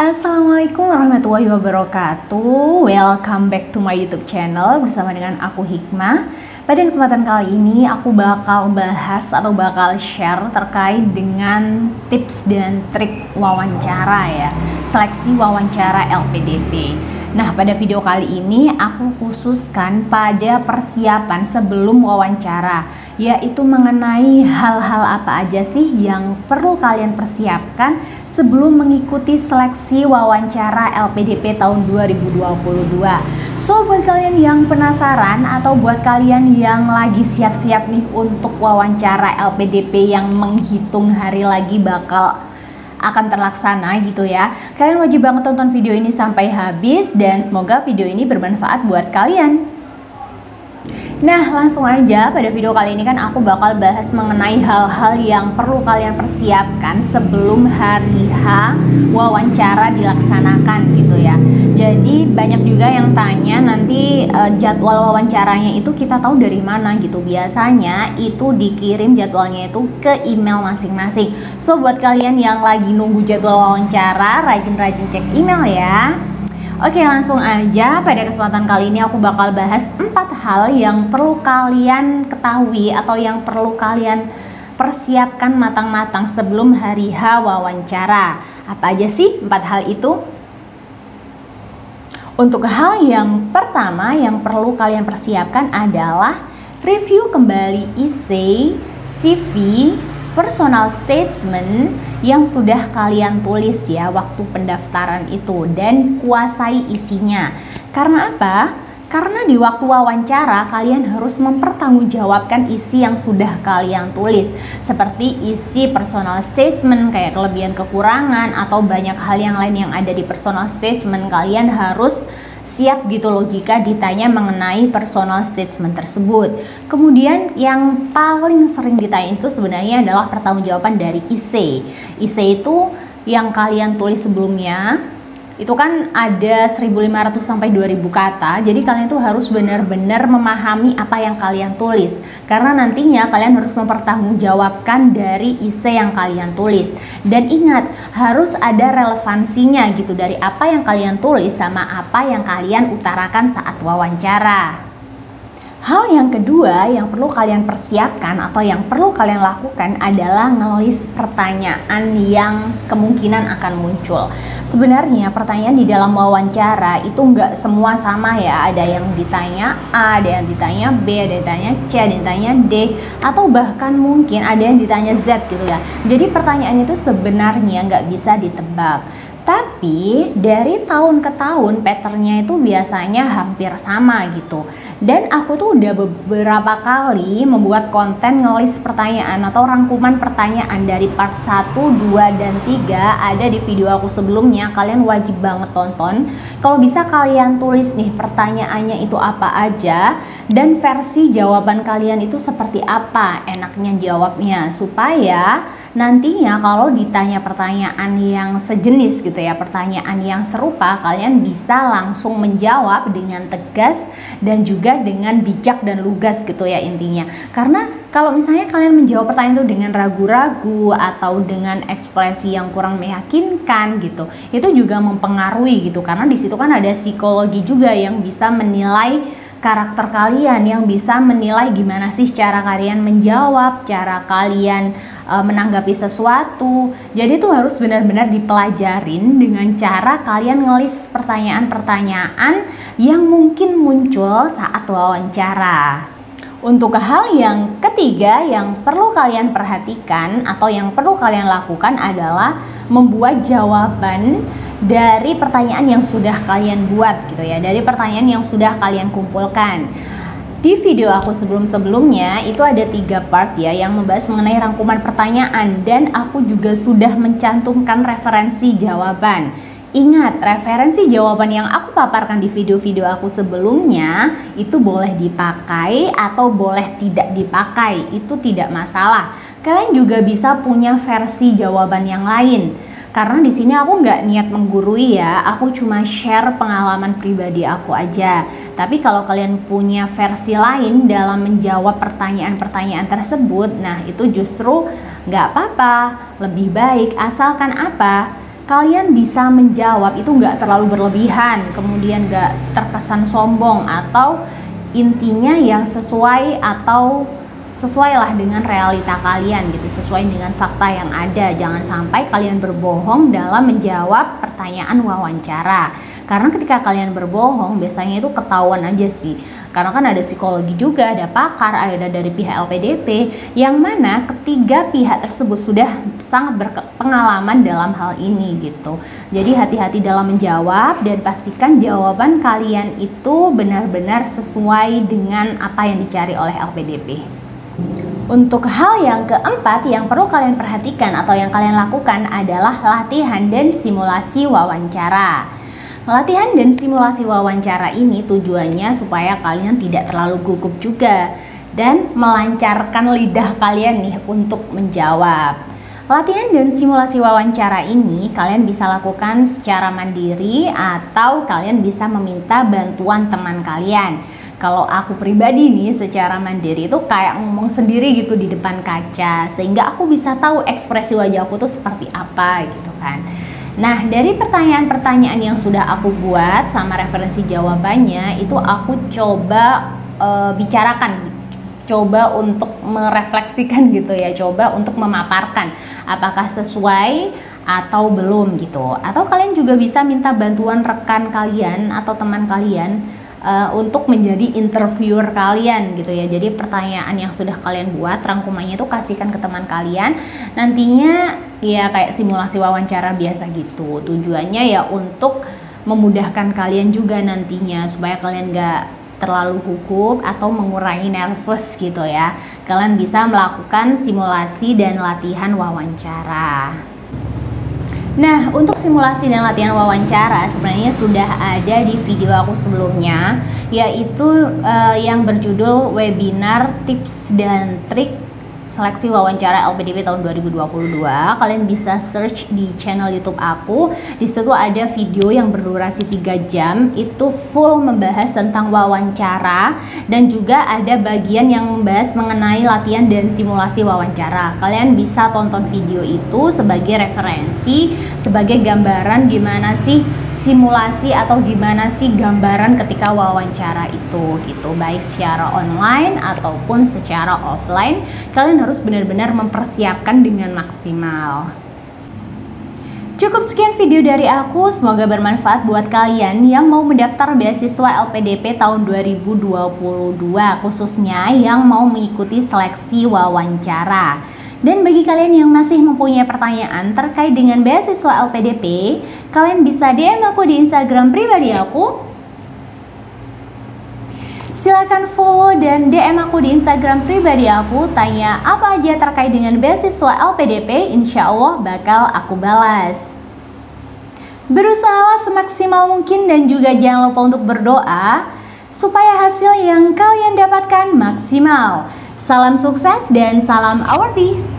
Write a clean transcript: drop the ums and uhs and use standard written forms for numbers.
Assalamualaikum warahmatullahi wabarakatuh. Welcome back to my YouTube channel bersama dengan aku Hikmah. Pada kesempatan kali ini aku bakal bahas atau bakal share terkait dengan tips dan trik wawancara ya, seleksi wawancara LPDP. Nah, pada video kali ini aku khususkan pada persiapan sebelum wawancara, yaitu mengenai hal-hal apa aja sih yang perlu kalian persiapkan sebelum mengikuti seleksi wawancara LPDP tahun 2022. So, buat kalian yang penasaran atau buat kalian yang lagi siap-siap nih untuk wawancara LPDP yang menghitung hari lagi bakal akan terlaksana gitu ya, kalian wajib banget tonton video ini sampai habis dan semoga video ini bermanfaat buat kalian. Nah, langsung aja pada video kali ini kan aku bakal bahas mengenai hal-hal yang perlu kalian persiapkan sebelum hari H wawancara dilaksanakan gitu ya. Jadi banyak juga yang tanya nanti jadwal wawancaranya itu kita tahu dari mana gitu. Biasanya itu dikirim jadwalnya itu ke email masing-masing. So, buat kalian yang lagi nunggu jadwal wawancara, rajin-rajin cek email ya. Oke, langsung aja pada kesempatan kali ini aku bakal bahas 4 hal yang perlu kalian ketahui atau yang perlu kalian persiapkan matang-matang sebelum hari H wawancara. Apa aja sih 4 hal itu? Untuk hal yang pertama yang perlu kalian persiapkan adalah review kembali essay, CV, personal statement yang sudah kalian tulis ya waktu pendaftaran itu dan kuasai isinya. Karena apa? Karena di waktu wawancara kalian harus mempertanggungjawabkan isi yang sudah kalian tulis, seperti isi personal statement kayak kelebihan kekurangan atau banyak hal yang lain yang ada di personal statement. Kalian harus siap gitu loh jika ditanya mengenai personal statement tersebut. Kemudian yang paling sering ditanya itu sebenarnya adalah pertanggungjawaban dari essay. Essay itu yang kalian tulis sebelumnya itu kan ada 1.500 sampai 2.000 kata. Jadi kalian tuh harus benar-benar memahami apa yang kalian tulis, karena nantinya kalian harus mempertanggungjawabkan dari essay yang kalian tulis. Dan ingat, harus ada relevansinya gitu dari apa yang kalian tulis sama apa yang kalian utarakan saat wawancara. Hal yang kedua yang perlu kalian persiapkan atau yang perlu kalian lakukan adalah ngelis pertanyaan yang kemungkinan akan muncul. Sebenarnya pertanyaan di dalam wawancara itu nggak semua sama ya. Ada yang ditanya A, ada yang ditanya B, ada yang ditanya C, ada yang ditanya D, atau bahkan mungkin ada yang ditanya Z gitu ya. Jadi pertanyaannya itu sebenarnya nggak bisa ditebak. Tapi dari tahun ke tahun patternnya itu biasanya hampir sama gitu. Dan aku tuh udah beberapa kali membuat konten ngelis pertanyaan atau rangkuman pertanyaan dari part 1, 2, dan 3 ada di video aku sebelumnya. Kalian wajib banget tonton. Kalau bisa kalian tulis nih pertanyaannya itu apa aja dan versi jawaban kalian itu seperti apa enaknya jawabnya, supaya nantinya kalau ditanya pertanyaan yang sejenis gitu ya, pertanyaan yang serupa, kalian bisa langsung menjawab dengan tegas dan juga dengan bijak dan lugas gitu ya intinya. Karena kalau misalnya kalian menjawab pertanyaan itu dengan ragu-ragu atau dengan ekspresi yang kurang meyakinkan gitu, itu juga mempengaruhi gitu, karena di situ kan ada psikologi juga yang bisa menilai karakter kalian, yang bisa menilai gimana sih cara kalian menjawab, cara kalian menanggapi sesuatu. Jadi itu harus benar-benar dipelajarin dengan cara kalian ngelis pertanyaan-pertanyaan yang mungkin muncul saat wawancara. Untuk hal yang ketiga yang perlu kalian perhatikan atau yang perlu kalian lakukan adalah membuat jawaban dari pertanyaan yang sudah kalian buat gitu ya, dari pertanyaan yang sudah kalian kumpulkan. Di video aku sebelum-sebelumnya itu ada 3 part ya yang membahas mengenai rangkuman pertanyaan, dan aku juga sudah mencantumkan referensi jawaban. Ingat, referensi jawaban yang aku paparkan di video-video aku sebelumnya itu boleh dipakai atau boleh tidak dipakai, itu tidak masalah. Kalian juga bisa punya versi jawaban yang lain. Karena di sini aku nggak niat menggurui ya, aku cuma share pengalaman pribadi aku aja. Tapi kalau kalian punya versi lain dalam menjawab pertanyaan-pertanyaan tersebut, nah itu justru nggak apa-apa, lebih baik asalkan apa? kalian bisa menjawab itu nggak terlalu berlebihan, kemudian nggak terkesan sombong, atau intinya yang sesuai atau sesuailah dengan realita kalian gitu, sesuai dengan fakta yang ada. Jangan sampai kalian berbohong dalam menjawab pertanyaan wawancara. Karena ketika kalian berbohong biasanya itu ketahuan aja sih. Karena kan ada psikologi juga, ada pakar, ada dari pihak LPDP, yang mana ketiga pihak tersebut sudah sangat berpengalaman dalam hal ini gitu. Jadi hati-hati dalam menjawab dan pastikan jawaban kalian itu benar-benar sesuai dengan apa yang dicari oleh LPDP. Untuk hal yang keempat yang perlu kalian perhatikan atau yang kalian lakukan adalah latihan dan simulasi wawancara. Latihan dan simulasi wawancara ini tujuannya supaya kalian tidak terlalu gugup juga dan melancarkan lidah kalian nih untuk menjawab. Latihan dan simulasi wawancara ini kalian bisa lakukan secara mandiri atau kalian bisa meminta bantuan teman kalian. Kalau aku pribadi nih secara mandiri itu kayak ngomong sendiri gitu di depan kaca, sehingga aku bisa tahu ekspresi wajahku tuh seperti apa gitu kan. Nah, dari pertanyaan-pertanyaan yang sudah aku buat sama referensi jawabannya itu aku coba bicarakan, coba untuk merefleksikan gitu ya, coba untuk memaparkan apakah sesuai atau belum gitu. Atau kalian juga bisa minta bantuan rekan kalian atau teman kalian untuk menjadi interviewer kalian gitu ya. Jadi pertanyaan yang sudah kalian buat rangkumannya itu kasihkan ke teman kalian, nantinya ya kayak simulasi wawancara biasa gitu. Tujuannya ya untuk memudahkan kalian juga nantinya supaya kalian gak terlalu gugup atau mengurangi nervous gitu ya. Kalian bisa melakukan simulasi dan latihan wawancara. Nah, untuk simulasi dan latihan wawancara sebenarnya sudah ada di video aku sebelumnya, yaitu yang berjudul webinar tips dan trik seleksi wawancara LPDP tahun 2022. Kalian bisa search di channel YouTube aku. Di situ ada video yang berdurasi 3 jam, itu full membahas tentang wawancara dan juga ada bagian yang membahas mengenai latihan dan simulasi wawancara. Kalian bisa tonton video itu sebagai referensi, sebagai gambaran gimana sih simulasi atau gimana sih gambaran ketika wawancara itu gitu, baik secara online ataupun secara offline. Kalian harus benar-benar mempersiapkan dengan maksimal. Cukup sekian video dari aku, semoga bermanfaat buat kalian yang mau mendaftar beasiswa LPDP tahun 2022, khususnya yang mau mengikuti seleksi wawancara. Dan bagi kalian yang masih mempunyai pertanyaan terkait dengan beasiswa LPDP, kalian bisa DM aku di Instagram pribadi aku. Silakan follow dan DM aku di Instagram pribadi aku, tanya apa aja terkait dengan beasiswa LPDP, insya Allah bakal aku balas. Berusaha semaksimal mungkin dan juga jangan lupa untuk berdoa supaya hasil yang kalian dapatkan maksimal. Salam sukses dan salam awardi.